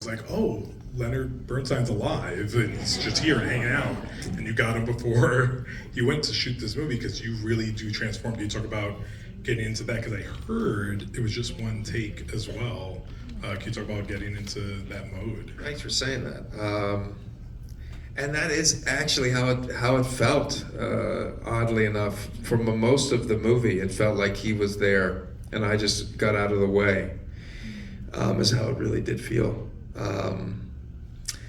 like, oh, Leonard Bernstein's alive and he's just here and hanging out, and you got him before he went to shoot this movie, because you really do transform. Do you talk about getting into that? Because I heard it was just one take as well. Can you talk about getting into that mode? Thanks for saying that. And that is actually how it felt. Oddly enough, for most of the movie, it felt like he was there, and I just got out of the way. Is how it really did feel.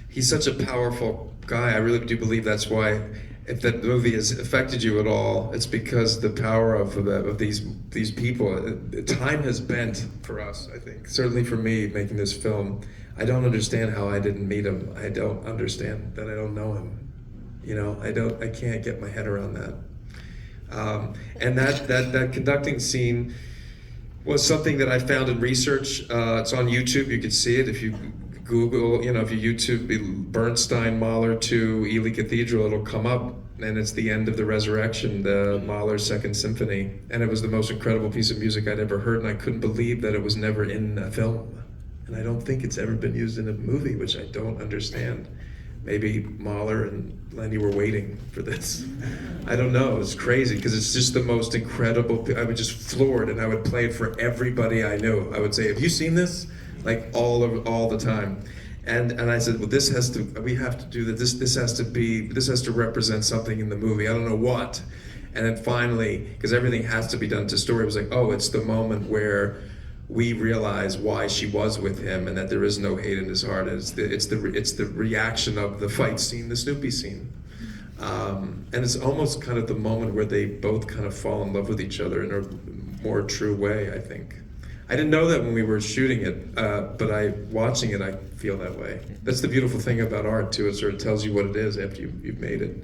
He's such a powerful guy. I really do believe that's why, if that movie has affected you at all, it's because the power of these people. Time has bent for us, I think. Certainly for me, making this film. I don't understand how I didn't meet him. I don't understand that I don't know him. You know, I can't get my head around that. And that conducting scene was something that I found in research. It's on YouTube. You can see it if you Google, if you YouTube Bernstein, Mahler 2, Ely Cathedral, it'll come up, and it's the end of the Resurrection, the Mahler Second Symphony, and it was the most incredible piece of music I'd ever heard, and I couldn't believe that it was never in a film, and I don't think it's ever been used in a movie, which I don't understand. Maybe Mahler and Lenny were waiting for this. I don't know, it's crazy, because it's just the most incredible, I was just floored, and I would play it for everybody I knew. I would say, have you seen this? Like all the time. And I said, well, we have to do that. This has to represent something in the movie. I don't know what. And then finally, because everything has to be done to story, it was like, oh, it's the moment where we realize why she was with him and that there is no hate in his heart. It's the reaction of the fight scene, the Snoopy scene. And it's almost kind of the moment where they both kind of fall in love with each other in a more true way, I think. I didn't know that when we were shooting it, but watching it, I feel that way. That's the beautiful thing about art, too. It sort of tells you what it is after you've made it.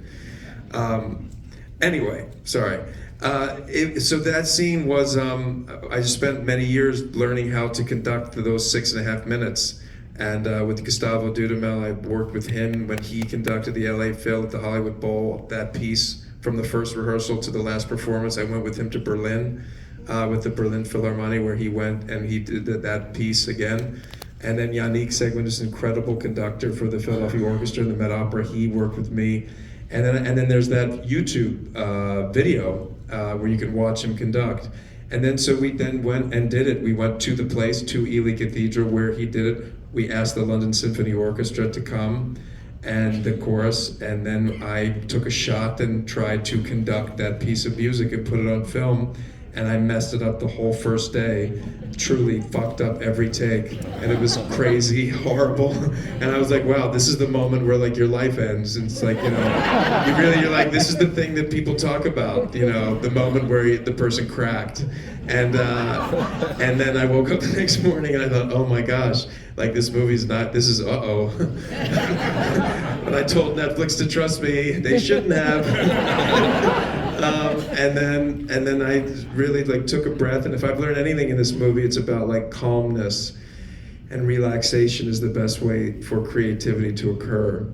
Anyway, sorry. So that scene was, I just spent many years learning how to conduct those 6.5 minutes. And with Gustavo Dudamel, I worked with him when he conducted the LA Phil at the Hollywood Bowl. That piece, from the first rehearsal to the last performance, I went with him to Berlin. With the Berlin Philharmonic, where he went and he did that piece again. And then Yannick Seguin is an incredible conductor for the Philadelphia Orchestra and the Met Opera. He worked with me. And then there's that YouTube video where you can watch him conduct. And then so we then went and did it. We went to the place, to Ely Cathedral, where he did it. We asked the London Symphony Orchestra to come and the chorus, and then I took a shot and tried to conduct that piece of music and put it on film. And I messed it up the whole first day, truly fucked up every take. And it was crazy, horrible. And I was like, wow, this is the moment where like your life ends. And it's like, you're like, this is the thing that people talk about, the moment where the person cracked. And then I woke up the next morning and I thought, oh my gosh, like this is uh-oh. But I told Netflix to trust me, they shouldn't have. And then I really took a breath, and if I've learned anything in this movie, it's about calmness and relaxation is the best way for creativity to occur,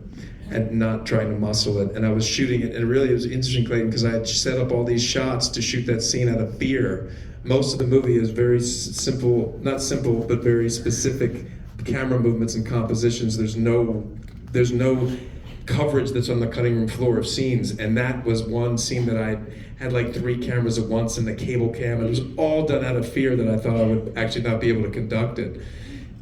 and not trying to muscle it. And I was shooting it, and it was interesting, Clayton, because I had set up all these shots to shoot that scene out of fear. Most of the movie is very simple, not simple, but very specific camera movements and compositions. There's no coverage that's on the cutting room floor of scenes, and that was one scene that I had 3 cameras at once in the cable cam, and it was all done out of fear that I thought I would actually not be able to conduct it.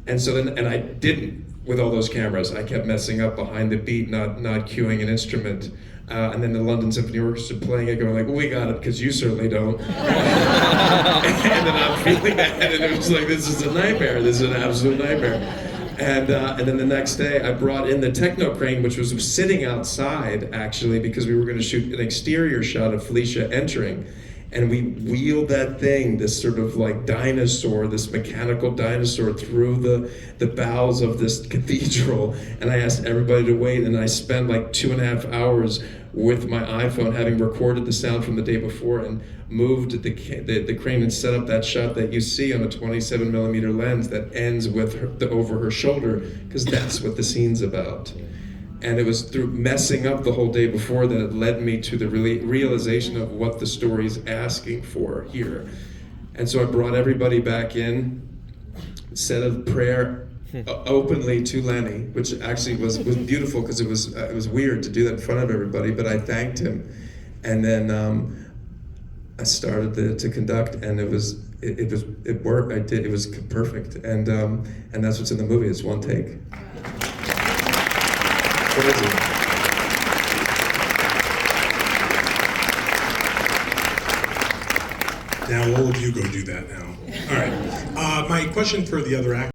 And so then, I didn't with all those cameras. I kept messing up behind the beat, not cueing an instrument. And then the London Symphony Orchestra playing it, going well, we got it, because you certainly don't. And then I'm feeling that, and it was this is a nightmare. This is an absolute nightmare. And then the next day, I brought in the techno crane, which was sitting outside, actually, because we were going to shoot an exterior shot of Felicia entering. And we wheeled that thing, this sort of dinosaur, this mechanical dinosaur, through the bowels of this cathedral. And I asked everybody to wait, and I spent 2.5 hours with my iPhone, having recorded the sound from the day before, and moved the crane and set up that shot that you see on a 27mm lens that ends with over her shoulder, because that's what the scene's about. And it was through messing up the whole day before that it led me to the realization of what the story's asking for here. And so I brought everybody back in, said a prayer, openly to Lenny, which actually was beautiful because it was weird to do that in front of everybody. But I thanked him, and then I started to conduct, and it worked. I did. It was perfect, and that's what's in the movie. It's one take. Crazy. Now all of you go do that now. All right. My question for the other actors.